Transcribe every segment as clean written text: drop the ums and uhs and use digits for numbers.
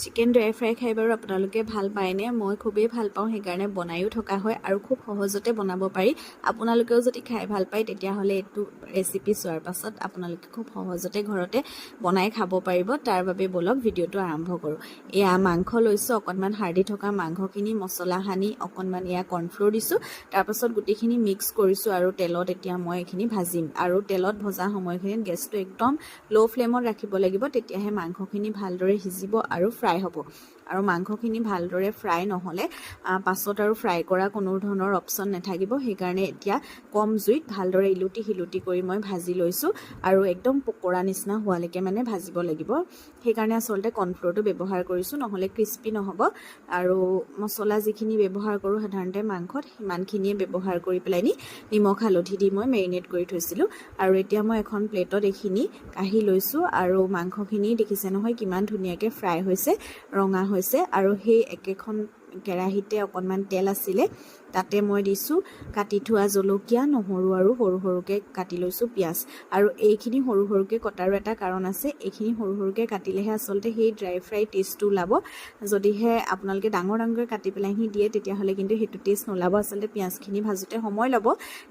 Chicken dry fry খাই বাৰু আপোনালোকে ভাল পায়নে? মই খুবেই ভাল পাওঁ, সেইকাৰণে বনায়ো থকা হয় আৰু খুব সহজতে বনাব পাৰি। আপোনালোকেও যদি খাই ভাল পায় তেতিয়াহ'লে এইটো ৰেচিপি চোৱাৰ পাছত আপোনালোকে খুব সহজতে ঘৰতে বনাই খাব পাৰিব। তাৰ বাবে বলক ভিডিঅ'টো আৰম্ভ কৰোঁ। এয়া মাংস লৈছোঁ, অকণমান হাৰ্ডি থকা মাংসখিনি মছলা সানি অকণমান এয়া কৰ্ণফ্ল'ৰ দিছোঁ। তাৰপাছত গোটেইখিনি মিক্স কৰিছোঁ আৰু তেলত এতিয়া মই এইখিনি ভাজিম। আৰু তেলত ভজা সময়খিনিত গেছটো একদম ল' ফ্লেমত ৰাখিব লাগিব, তেতিয়াহে মাংসখিনি ভালদৰে সিজিব আৰু ফ্ৰাই হ'ব। আৰু মাংসখিনি ভালদৰে ফ্ৰাই নহ'লে পাছত আৰু ফ্ৰাই কৰা কোনো ধৰণৰ অপশ্যন নাথাকিব। সেইকাৰণে এতিয়া কম জুইত ভালদৰে ইলুটি শিলুটি কৰি মই ভাজি লৈছোঁ আৰু একদম পকৰা নিচিনা হোৱালৈকে মানে ভাজিব লাগিব। সেইকাৰণে আচলতে কৰ্ণফ্ল'ৰটো ব্যৱহাৰ কৰিছোঁ, নহ'লে ক্ৰিস্পি নহ'ব। আৰু মছলা যিখিনি ব্যৱহাৰ কৰোঁ সাধাৰণতে মাংসত সিমানখিনিয়ে ব্যৱহাৰ কৰি পেলাই নিমখ হালধি দি মই মেৰিনেট কৰি থৈছিলোঁ। আৰু এতিয়া মই এখন প্লেটত এইখিনি কাঢ়ি লৈছোঁ আৰু মাংসখিনি দেখিছে নহয় কিমান ধুনীয়াকৈ ফ্ৰাই হৈছে, ৰঙা হৈছে। আৰু সেই একেখন কেৰাহীতে অকণমান তেল আছিলে, তাতে মই দিছোঁ কাটি থোৱা জলকীয়া, নহৰু আৰু সৰু সৰুকৈ কাটি লৈছোঁ পিঁয়াজ। আৰু এইখিনি সৰু সৰুকৈ কটাৰো এটা কাৰণ আছে, এইখিনি সৰু সৰুকৈ কাটিলেহে আচলতে সেই ড্ৰাই ফ্ৰাই টেষ্টটো ওলাব। যদিহে আপোনালোকে ডাঙৰ ডাঙৰকৈ কাটি পেলাই দিয়ে তেতিয়াহ'লে কিন্তু সেইটো টেষ্ট নোলাব। আচলতে পিঁয়াজখিনি ভাজোঁতে সময় ল'ব,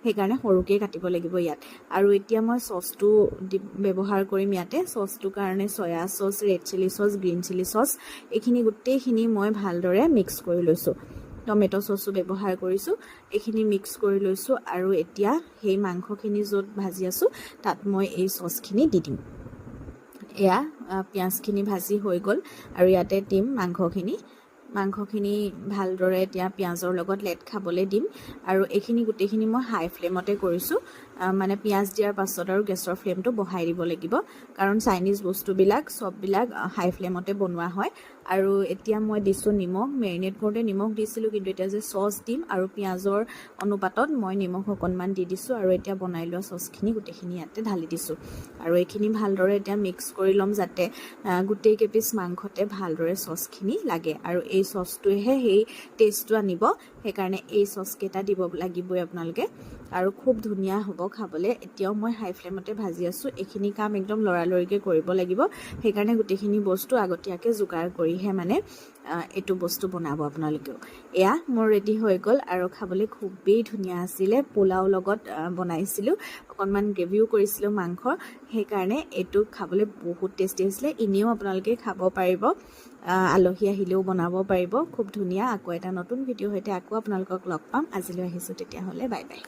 সেইকাৰণে সৰুকৈ কাটিব লাগিব ইয়াত। আৰু এতিয়া মই চচটো ব্যৱহাৰ কৰিম ইয়াতে। চচটোৰ কাৰণে soya sauce, red chilli sauce, green chilli sauce, এইখিনি গোটেইখিনি মই ভালদৰে মিক্স কৰি লৈছোঁ। টমেট' চচো ব্যৱহাৰ কৰিছোঁ, এইখিনি মিক্স কৰি লৈছোঁ। আৰু এতিয়া সেই মাংসখিনি য'ত ভাজি আছোঁ তাত মই এই চচখিনি দি দিম। এয়া পিঁয়াজখিনি ভাজি হৈ গ'ল আৰু ইয়াতে দিম মাংসখিনি ভালদৰে এতিয়া পিঁয়াজৰ লগত লেট খাবলৈ দিম। আৰু এইখিনি গোটেইখিনি মই হাই ফ্লেমতে কৰিছোঁ, মানে পিঁয়াজ দিয়াৰ পাছত আৰু গেছৰ ফ্লেমটো বঢ়াই দিব লাগিব, কাৰণ চাইনিজ বস্তুবিলাক চববিলাক হাই ফ্লেমতে বনোৱা হয়। আৰু এতিয়া মই দিছোঁ নিমখ। মেৰিনেট কৰোঁতে নিমখ দিছিলোঁ, কিন্তু এতিয়া যে চচ দিম আৰু পিঁয়াজৰ অনুপাতত মই নিমখ অকণমান দি দিছোঁ। আৰু এতিয়া বনাই লোৱা চচখিনি গোটেইখিনি ইয়াতে ঢালি দিছোঁ। আৰু এইখিনি ভালদৰে এতিয়া মিক্স কৰি ল'ম, যাতে গোটেই কেইপিচ মাংসতে ভালদৰে চচখিনি লাগে। আৰু এই চচটোৱেহে সেই টেষ্টটো আনিব, সেইকাৰণে এই চচকেইটা দিব লাগিবই আপোনালোকে। আৰু খুব ধুনীয়া হ'ব খাবলৈ। এতিয়াও মই হাই ফ্লেমতে ভাজি আছোঁ, এইখিনি কাম একদম লৰালৰিকৈ কৰিব লাগিব। সেইকাৰণে গোটেইখিনি বস্তু আগতীয়াকৈ যোগাৰ কৰিহে মানে এইটো বস্তু বনাব আপোনালোকেও। এয়া মোৰ ৰেডি হৈ গ'ল আৰু খাবলৈ খুবেই ধুনীয়া আছিলে। পোলাও লগত বনাইছিলোঁ, অকণমান গ্ৰেভিও কৰিছিলোঁ মাংসৰ, সেইকাৰণে এইটো খাবলৈ বহুত টেষ্টি হৈছিলে। এনেও আপোনালোকে খাব পাৰিব, আলহী আহিলেও বনাব পাৰিব, খুব ধুনীয়া। আকৌ এটা নতুন ভিডিঅ' সৈতে আকৌ আপোনালোকক লগ পাম। আজিলৈ আহিছোঁ তেতিয়াহ'লে, বাই বাই।